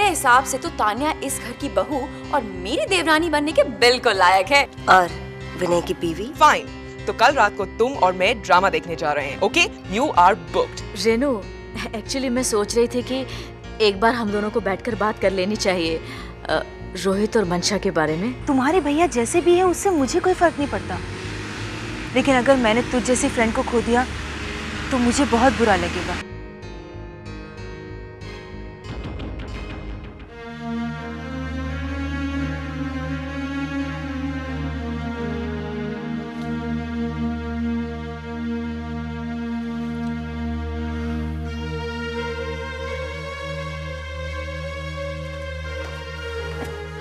हिसाब से तो तान्या इस घर की बहू और मेरी देवरानी बनने के बिल्कुल लायक है। और विनय की बीवी? फाइन, तो कल रात को तुम और मैं ड्रामा देखने जा रहे हैं। Okay, you are booked. Renu, actually मैं सोच रही थी कि एक बार हम दोनों को बैठकर बात कर लेनी चाहिए रोहित और मंशा के बारे में। तुम्हारे भैया जैसे भी हैं उससे मुझे कोई फर्क नहीं पड़ता, लेकिन अगर मैंने तुझ जैसी फ्रेंड को खो दिया तो मुझे बहुत बुरा लगेगा।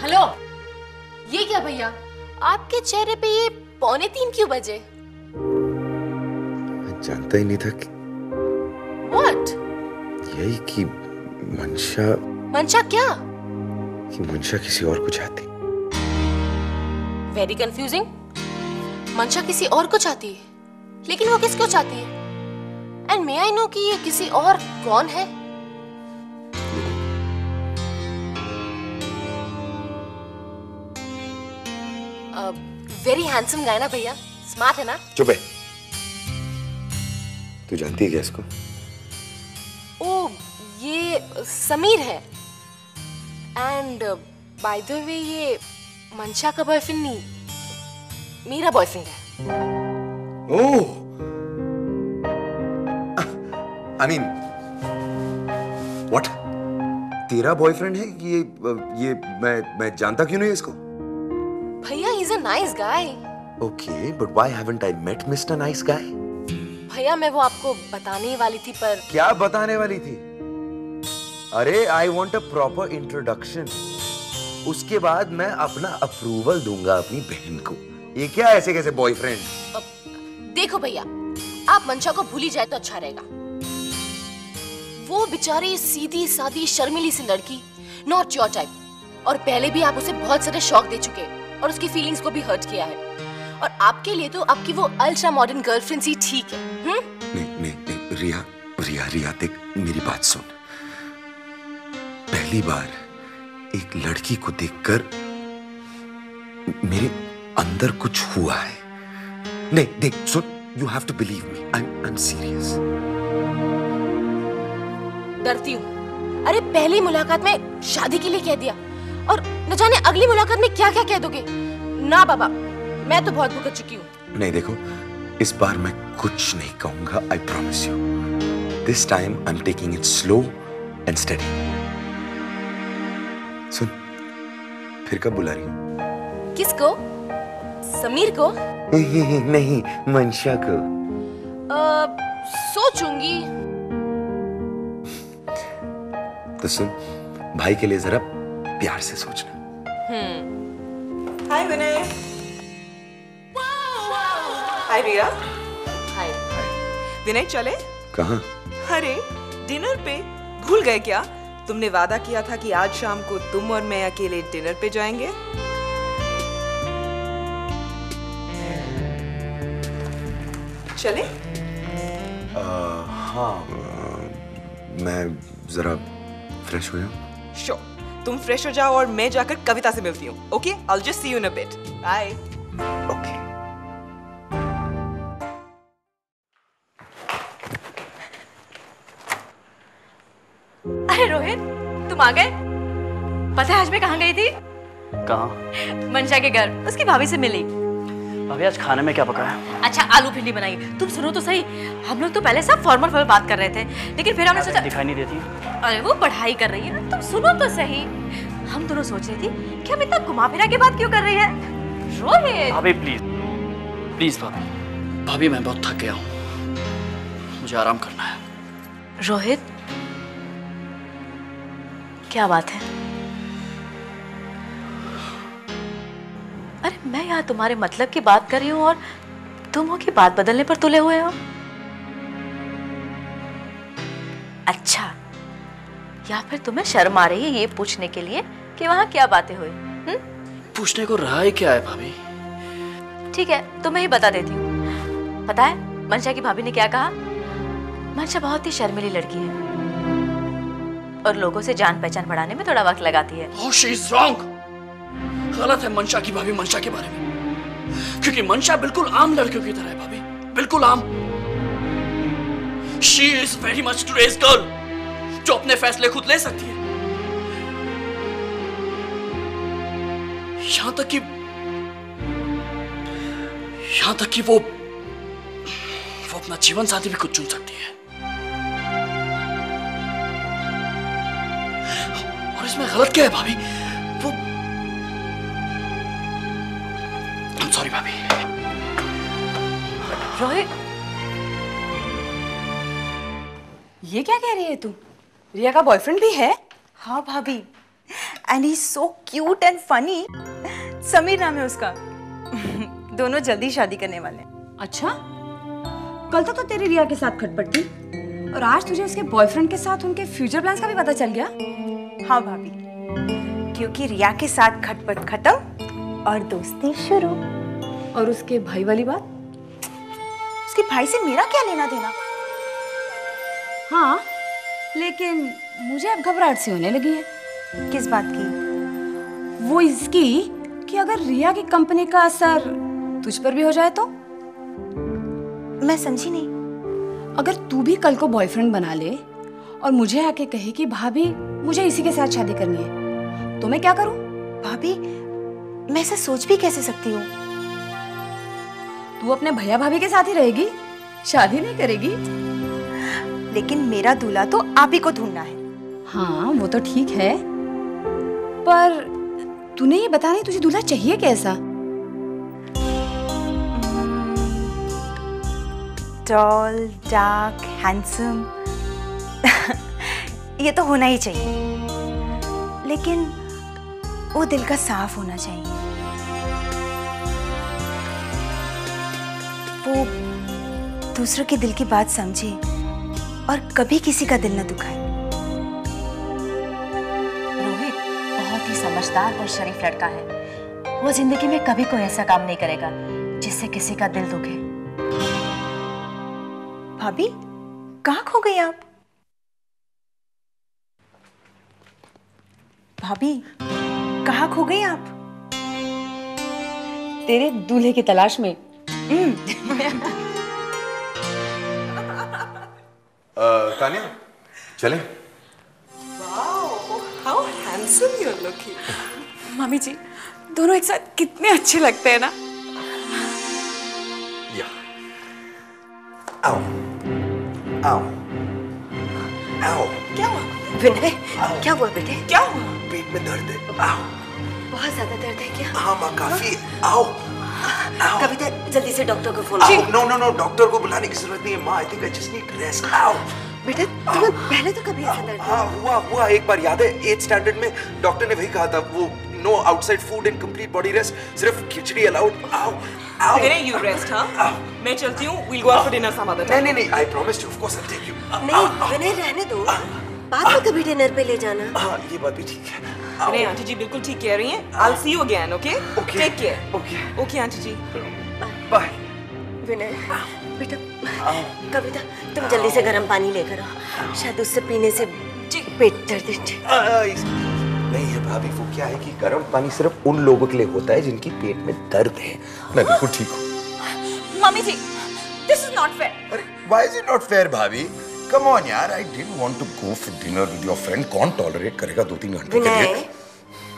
हेलो, ये क्या भैया, आपके चेहरे पे ये 2:45 क्यों बजे? मैं जानता ही नहीं था कि What? यही कि मंशा क्या? कि मंशा किसी और को चाहती। Very confusing. मंशा किसी और को चाहती है, लेकिन वो किसको चाहती है? एंड मे आई नो कि ये किसी और कौन है? वेरी हैंडसम गाय ना भैया, स्मार्ट है ना? चुप है। तू जानती है क्या इसको? ओ, ये समीर है। एंड बाय द वे ये मंशा का बॉयफ्रेंड नहीं, मेरा बॉयफ्रेंड है। Oh, I mean what? तेरा बॉयफ्रेंड है? ये मैं जानता क्यों नहीं इसको? भैया, he is a nice guy. Okay, but why haven't I met mister nice guy? भैया, मैं वो आपको बताने ही वाली थी, पर क्या बताने वाली थी? अरे, I want a proper introduction. उसके बाद मैं अपना अप्रूवल दूंगा अपनी बहन को। ये क्या ऐसे कैसे बॉयफ्रेंड? देखो भैया, आप मंशा को भूल ही जाए तो अच्छा रहेगा। वो बेचारी सीधी सादी शर्मिली सी लड़की, नॉट योर टाइप। और पहले भी आप उसे बहुत सारे शौक दे चुके और उसकी फीलिंग्स को भी हर्ट किया है। और आपके लिए तो आपकी वो अल्ट्रा मॉडर्न गर्लफ्रेंड ही ठीक है। नहीं, रिया देख, मेरी बात सुन। पहली बार एक लड़की को देखकर मेरे अंदर कुछ हुआ है। नहीं, देख सुन, you have to believe me, I am serious. डरती हूँ। अरे, पहली मुलाकात में शादी के लिए कह दिया और न जाने अगली मुलाकात में क्या क्या कह दोगे। ना बाबा, मैं तो बहुत भुगत चुकी हूँ। नहीं, देखो, इस बार मैं कुछ नहीं कहूंगा, I promise you. This time I am taking it slow and steady. सुन, फिर कब बुला रही हूँ? किसको? समीर को? नहीं, मंशा को। सोचूंगी। तो सुन, भाई के लिए जरा प्यार से सोचना। हाय विनय। हाय रिया। हाय। विनय, चले? कहाँ? अरे, डिनर पे। भूल गए क्या? तुमने वादा किया था कि आज शाम को तुम और मैं अकेले डिनर पे जाएंगे। चले? हाँ, मैं जरा फ्रेश हो जाऊं। श्योर, तुम फ्रेश हो जाओ और मैं जाकर कविता से मिलती हूँ। Okay, I will just see you in a bit. Bye. Okay. अरे रोहित, तुम आ गए। पता है आज मैं कहाँ गई थी? कहाँ? मंशा के घर, उसकी भाभी से मिली। भाभी आज खाने में क्या पकाया? अच्छा, आलू भिंडी बनाई। तुम सुनो तो सही, हम लोग तो पहले सब फॉर्मल बात कर रहे थे, लेकिन फिर हमने सोचा दिखाई नहीं देती। अरे वो पढ़ाई कर रही है, तुम सुनो तो सही। हम दोनों सोच रहे थे कि हम इतना घुमा फिरा के बात क्यों कर रही है। रोहित भाभी प्लीज प्लीज भाभी, भाभी मैं बहुत थक गया हूँ, मुझे आराम करना है। रोहित, क्या बात है? अरे मैं यहाँ तुम्हारे मतलब की बात कर रही हूँ और तुम हो कि बात बदलने पर तुले हुए हो। अच्छा, या फिर तुम्हें शर्म आ रही है ये पूछने के लिए कि वहाँ क्या बातें हुई? पूछने को रहा है क्या है भाभी? ठीक है, तो मैं ही बता देती हूँ। पता है मंशा की भाभी ने क्या कहा? मंशा बहुत ही शर्मीली लड़की है और लोगों से जान पहचान बढ़ाने में थोड़ा वक्त लगाती है। Oh, she is wrong. गलत है मंशा की भाभी मंशा के बारे में, क्योंकि मंशा बिल्कुल आम लड़कियों की तरह है भाभी, बिल्कुल आम। She is very much today's girl, जो अपने फैसले खुद ले सकती है। यहाँ तक कि वो अपना जीवन साथी भी खुद चुन सकती है। और इसमें गलत क्या है भाभी? वो I'm sorry भाभी। रोहित, ये क्या कह रही है तू? रिया का बॉयफ्रेंड भी है? हाँ भाभी, and he so cute and funny. Sameer नाम है उसका। दोनों जल्दी शादी करने वाले हैं। अच्छा, कल तक तो तेरी रिया के साथ खटपट थी और आज तुझे उसके बॉयफ्रेंड के साथ उनके फ्यूचर प्लान्स का भी पता चल गया? हाँ भाभी, क्योंकि रिया के साथ खटपट खत्म और दोस्ती शुरू। और उसके भाई वाली बात? उसके भाई से मेरा क्या लेना देना? हाँ, लेकिन मुझे अब घबराहट सी होने लगी है। किस बात की? वो इसकी कि अगर रिया की कंपनी का असर तुझ पर भी हो जाए तो? मैं समझी नहीं। अगर तू भी कल को बॉयफ्रेंड बना ले और मुझे आके कहे कि भाभी मुझे इसी के साथ शादी करनी है, तो मैं क्या करूं? भाभी, मैं ऐसा सोच भी कैसे सकती हूँ? तू अपने भैया भाभी के साथ ही रहेगी, शादी नहीं करेगी? लेकिन मेरा दूल्हा तो आप ही को ढूंढना है। हाँ, वो तो ठीक है, पर तूने ये बता नहीं तुझे दूल्हा चाहिए कैसा? Tall, dark, handsome. ये तो होना ही चाहिए, लेकिन वो दिल का साफ होना चाहिए। वो दूसरों के दिल की बात समझे और कभी किसी का दिल न दुखाए। रोहित बहुत ही समझदार और शरीफ लड़का है। वो जिंदगी में कभी कोई ऐसा काम नहीं करेगा जिससे किसी का दिल दुखे। भाभी, कहाँ खो गई आप? भाभी, कहाँ खो गई आप? तेरे दूल्हे की तलाश में। तानिया, चलें? How handsome you're looking. मामी जी, दोनों एक साथ कितने अच्छे लगते हैं ना? या। आओ, आओ, आओ। क्या हुआ विनय? क्या हुआ बेटे? क्या हुआ? पेट में दर्द है। आओ। बहुत ज्यादा दर्द है क्या? हाँ माँ, काफी। आओ। आओ। कविता, जल्दी से डॉक्टर को फोन आओ। नो नो नो, डॉक्टर को बुलाने की जरूरत नहीं है माँ। I think I just need rest. आओ। बेटा, तुम्हें पहले तो कभी ऐसा दर्द? हाँ, हुआ एक बार, याद है 8th स्टैंडर्ड में डॉक्टर ने वही कहा था, वो no outside food and complete body rest, सिर्फ खिचड़ी अलाउड। आओ आओ। You rest, हाँ? मैं चलती हूँ. We'll go out for dinner some other time. नहीं, I promised you, of course I'll take you. नहीं विनय, रहने दो, बाद में कभी डिनर पे ले जाना। हाँ, ये बात भी ठीक है। नहीं, आंटी जी बिल्कुल ठीक कह रही हैं. I'll see you again, okay? Okay. Take care. Okay. Okay, aunty ji. Bye. Vinay बेटा, कविता तुम जल्दी से गर्म पानी लेकर आओ, शायद उससे पीने से पेट दर्द नहीं है भाभी, वो क्या है कि गर्म पानी सिर्फ उन लोगों के लिए होता है जिनकी पेट में दर्द है। मैं बिल्कुल ठीक हूँ। Mummy ji, this is not fair. अरे why is it not fair भाभी? Come on यार, I didn't want to go for dinner with your friend. कौन tolerate करेगा 2-3 घंटे के लिए?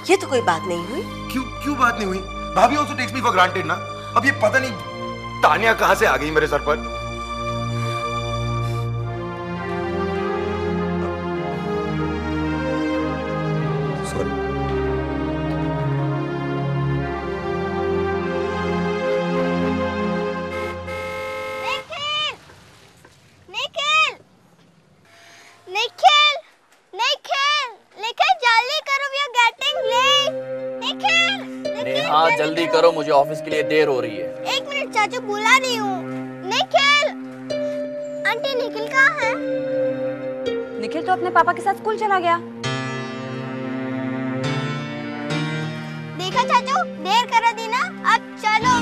ये तो कोई बात नहीं हुई। क्यों बात नहीं हुई? भाभी also takes me for granted ना। अब ये पता नहीं तानिया कहाँ से आ गई मेरे सर पर। Sorry. हाँ जल्दी करो, मुझे ऑफिस के लिए देर हो रही है। 1 मिनट चाचू, बुला रही हूँ। निखिल, आंटी निखिल कहाँ है? निखिल तो अपने पापा के साथ स्कूल चला गया। देखा चाचू, देर करा दी ना, अब चलो।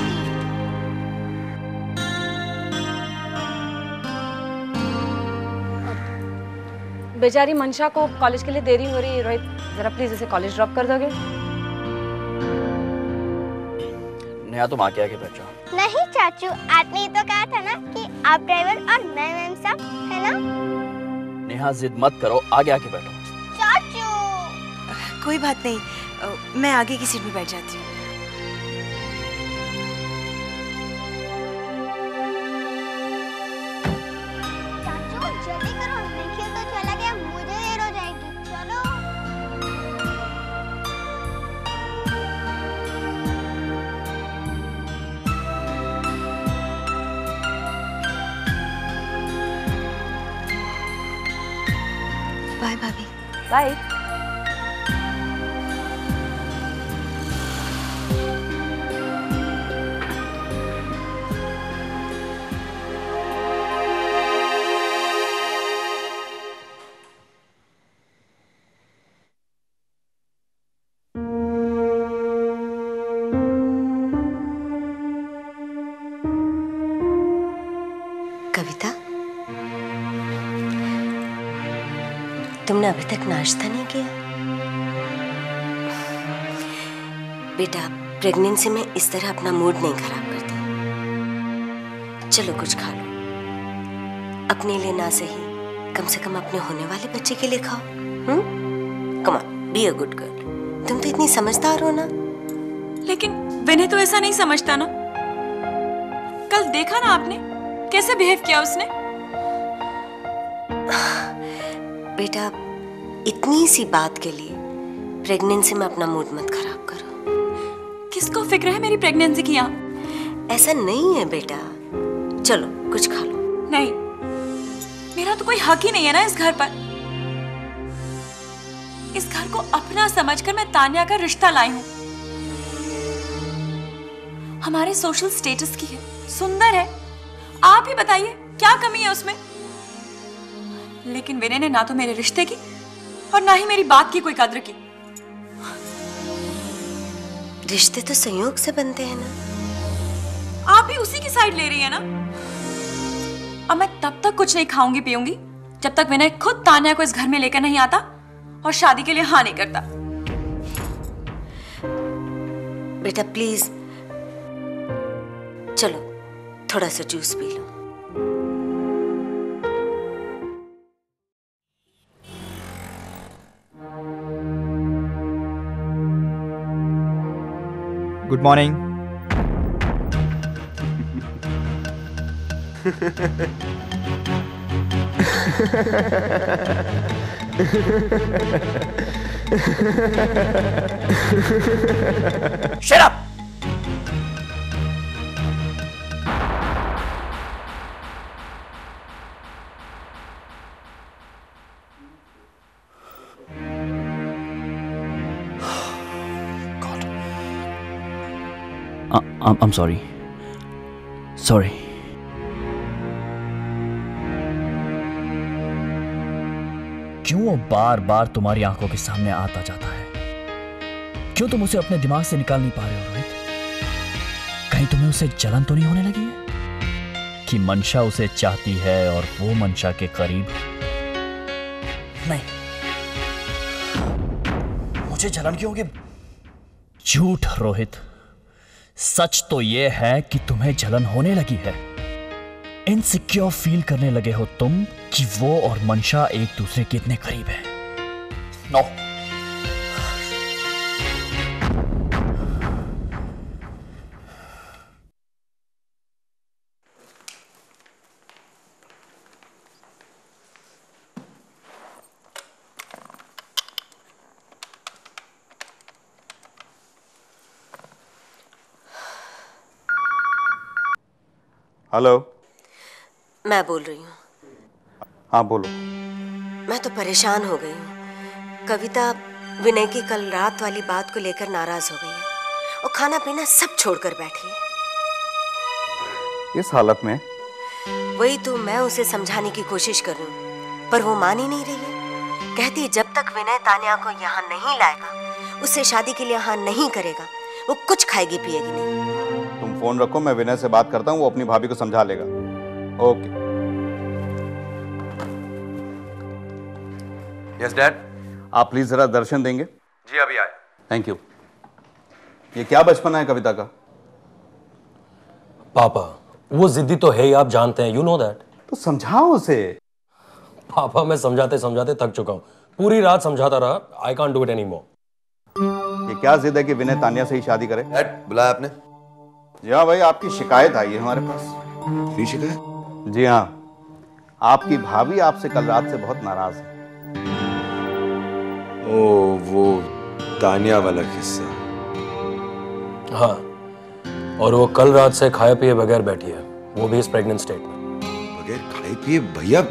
बेचारी मंशा को कॉलेज के लिए देरी हो रही है। रोहित, जरा प्लीज इसे कॉलेज ड्रॉप कर दोगे? नेहा तुम आगे आगे बैठ जाओ। नहीं चाचू, आपने ही तो कहा था ना कि आप ड्राइवर और मैं मैम साहब, है ना? नेहा जिद मत करो, आगे आके बैठो। चाचू कोई बात नहीं, मैं आगे की सीट में बैठ जाती हूँ। चाचू जल्दी करो, निखिल तो चला गया, मुझे देर हो जाएगी। चलो। बाय भाभी। बाय। कविता, तुमने अभी तक नाश्ता नहीं किया? बेटा, प्रेगनेंसी में इस तरह अपना मूड नहीं खराब करते। चलो कुछ खा लो, अपने लिए ना सही, कम से कम अपने होने वाले बच्चे के लिए खाओ। Come on, be a good girl. तुम तो इतनी समझदार हो ना। लेकिन विनय तो ऐसा नहीं समझता ना। कल देखा ना आपने कैसे बिहेव किया उसने। बेटा, इतनी सी बात के लिए प्रेगनेंसी में अपना मूड मत खराब करो। किसको फिक्र है मेरी प्रेगनेंसी की? यहाँ ऐसा नहीं है बेटा, चलो कुछ खा लो। नहीं, मेरा तो कोई हक ही नहीं है ना इस घर पर। इस घर को अपना समझकर मैं तान्या का रिश्ता लाई हूँ। हमारे सोशल स्टेटस की है, सुंदर है, आप ही बताइए क्या कमी है उसमें। लेकिन विनय ने ना तो मेरे रिश्ते की और ना ही मेरी बात की कोई कद्र की। रिश्ते तो संयोग से बनते हैं ना। आप भी उसी की साइड ले रही है ना। अब मैं तब तक कुछ नहीं खाऊंगी पीऊंगी जब तक विनय खुद तान्या को इस घर में लेकर नहीं आता और शादी के लिए हाँ नहीं करता। बेटा प्लीज, चलो थोड़ा सा juice P low. Good morning. Shut up! I'm sorry. Sorry. क्यों वो बार बार तुम्हारी आंखों के सामने आता जाता है? क्यों तुम उसे अपने दिमाग से निकाल नहीं पा रहे हो रोहित? कहीं तुम्हें उसे जलन तो नहीं होने लगी है कि मंशा उसे चाहती है और वो मंशा के करीब नहीं? मुझे जलन क्यों होगी? झूठ रोहित, सच तो यह है कि तुम्हें जलन होने लगी है। इनसिक्योर फील करने लगे हो तुम कि वो और मंशा एक दूसरे के इतने करीब है। नो। हेलो। मैं बोल रही हूँ। हाँ बोलो। मैं तो परेशान हो गई हूँ। कविता विनय की कल रात वाली बात को लेकर नाराज हो गई है और खाना पीना सब छोड़कर बैठी है। इस हालत में? वही तो मैं उसे समझाने की कोशिश कर रही हूँ, पर वो मान ही नहीं रही है। कहती जब तक विनय तान्या को यहाँ नहीं लाएगा, उससे शादी के लिए हाँ नहीं करेगा, वो कुछ खाएगी पिएगी नहीं। तुम फोन रखो, मैं विनय से बात करता हूँ, वो अपनी भाभी को समझा लेगा। ओके। Yes dad. आप प्लीज जरा दर्शन देंगे? जी अभी आए। Thank you. ये क्या बचपना है कविता का? पापा वो जिद्दी तो है ही, आप जानते हैं, यू नो दैट। तो समझाओ उसे। पापा मैं समझाते समझाते थक चुका हूँ, पूरी रात समझाता रहा, I can't do it any more. ये क्या जिद है कि विनय तान्या से ही शादी करे? डैड बुलाया आपने? जी हाँ भाई, आपकी शिकायत आई है हमारे पास। फिर शिकायत? जी हाँ, आपकी भाभी आपसे कल रात से बहुत नाराज है। ओ वो तान्या वाला किस्सा। हाँ, और वो कल रात से खाए पिए बगैर बैठी है, वो भी इस प्रेग्नेंट स्टेट में। बगैर खाए पिए? भैया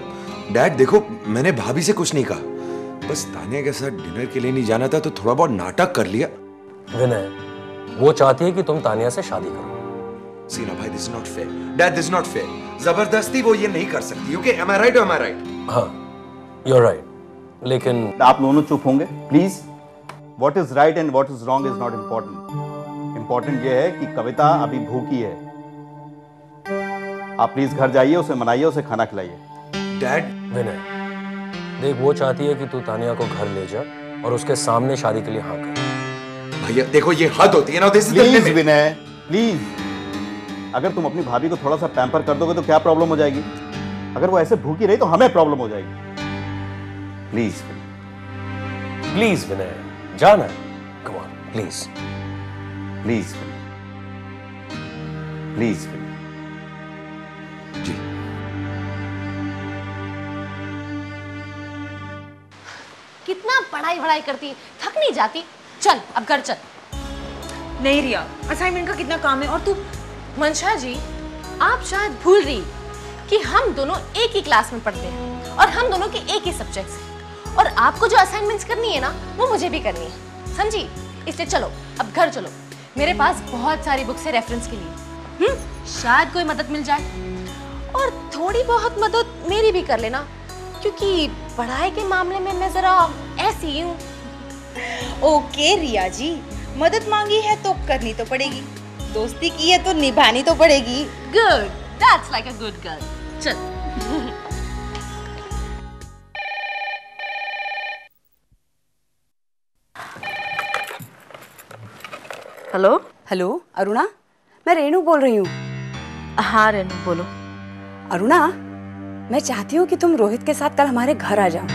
डैड देखो, मैंने भाभी से कुछ नहीं कहा, बस तान्या के साथ डिनर के लिए नहीं जाना था तो थोड़ा बहुत नाटक कर लिया। विनय वो चाहती है कि तुम तान्या से शादी करो। सीना भाई, this is not fair. Dad this is not fair. जबरदस्ती वो ये नहीं कर सकती। ओके, एम आई राइट? एम आई राइट? हाँ यू आर राइट, लेकिन आप दोनों चुप होंगे please. What is right and what is wrong is not important. Important ये है कि कविता अभी भूखी है। आप प्लीज घर जाइए, उसे मनाइए, उसे खाना खिलाइए। डैड विनय देख, वो चाहती है कि तू तान्या को घर ले जा और उसके सामने शादी के लिए हाँ कर। भैया देखो, ये हद होती है ना। This is the please limit. Vinay please, अगर तुम अपनी भाभी को थोड़ा सा पैम्पर कर दोगे तो क्या प्रॉब्लम हो जाएगी? अगर वो ऐसे भूखी रही तो हमें प्रॉब्लम हो जाएगी। प्लीज प्लीज विनय जाना, come on please please please. जी कितना पढ़ाई वढ़ाई करती, थक नहीं जाती? चल अब घर चल। नहीं रिया, असाइनमेंट का कितना काम है। और तू? मंशा जी, आप शायद भूल रही कि हम दोनों एक ही क्लास में पढ़ते हैं और हम दोनों के एक ही सब्जेक्ट्स हैं, और आपको जो असाइनमेंट्स करनी है ना, वो मुझे भी करनी है, समझी? इसलिए चलो अब घर चलो, मेरे पास बहुत सारी बुक्स है रेफरेंस के लिए। शायद कोई मदद मिल जाए, और थोड़ी बहुत मदद मेरी भी कर लेना, क्योंकि पढ़ाई के मामले में मैं जरा ऐसी हूँ। ओके रिया जी, मदद मांगी है तो करनी तो पड़ेगी, दोस्ती की है तो निभानी तो पड़ेगी। Good, that's like a good girl. चल। हेलो। हेलो अरुणा, मैं रेनू बोल रही हूँ। हाँ रेनू बोलो। अरुणा, मैं चाहती हूँ कि तुम रोहित के साथ कल हमारे घर आ जाओ।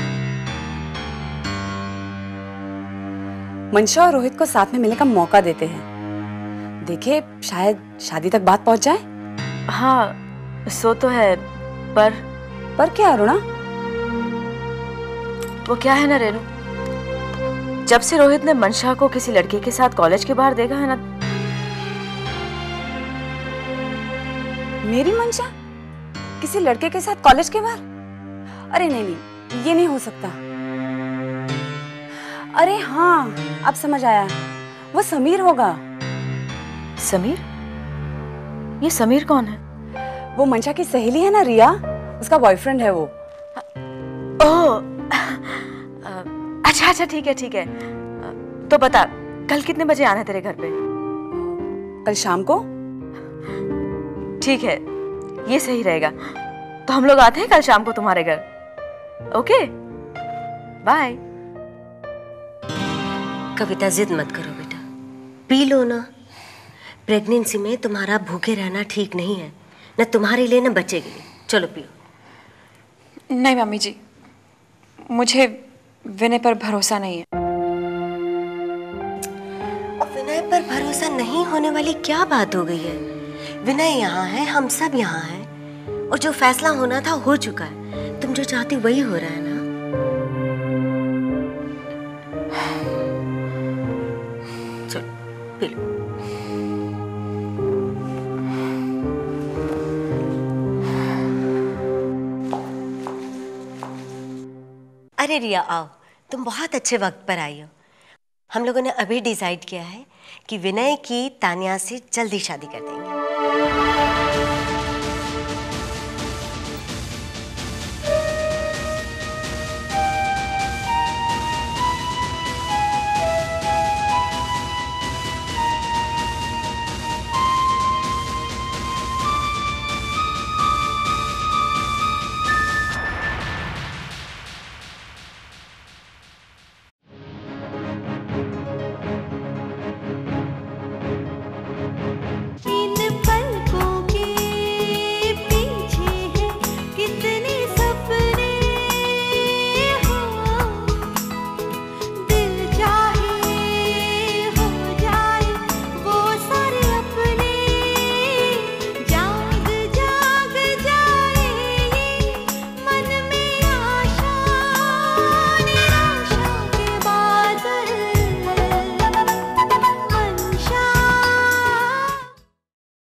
मंशा और रोहित को साथ में मिलने का मौका देते हैं। देखे शायद शादी तक बात पहुंच जाए। हाँ सो तो है, पर क्या अरुणा? वो क्या है ना रेनू, जब से रोहित ने मंशा को किसी लड़के के साथ कॉलेज के बाहर देखा है ना। मेरी मंशा किसी लड़के के साथ कॉलेज के बाहर? अरे नहीं नहीं, ये नहीं हो सकता। अरे हाँ, अब समझ आया, वो समीर होगा। समीर? ये समीर कौन है? वो मंशा की सहेली है ना रिया, उसका बॉयफ्रेंड है वो। ओह अच्छा अच्छा, ठीक है ठीक है। तो बता कल कितने बजे आना है तेरे घर पे? कल शाम को। ठीक है, ये सही रहेगा। तो हम लोग आते हैं कल शाम को तुम्हारे घर। Okay bye. कविता जिद मत करो बेटा, पी लो ना। प्रेगनेंसी में तुम्हारा भूखे रहना ठीक नहीं है। न तुम्हारे लिए न बच्चे के लिए। चलो पियो। नहीं मम्मी जी, मुझे विनय पर भरोसा नहीं है। विनय पर भरोसा नहीं होने वाली क्या बात हो गई है? विनय यहाँ है, हम सब यहाँ हैं, और जो फैसला होना था हो चुका है। तुम जो चाहती वही हो रहा है ना। चलो पी लो। अरे रिया आओ, तुम बहुत अच्छे वक्त पर आई हो। हम लोगों ने अभी डिसाइड किया है कि विनय की तानिया से जल्दी शादी कर देंगे।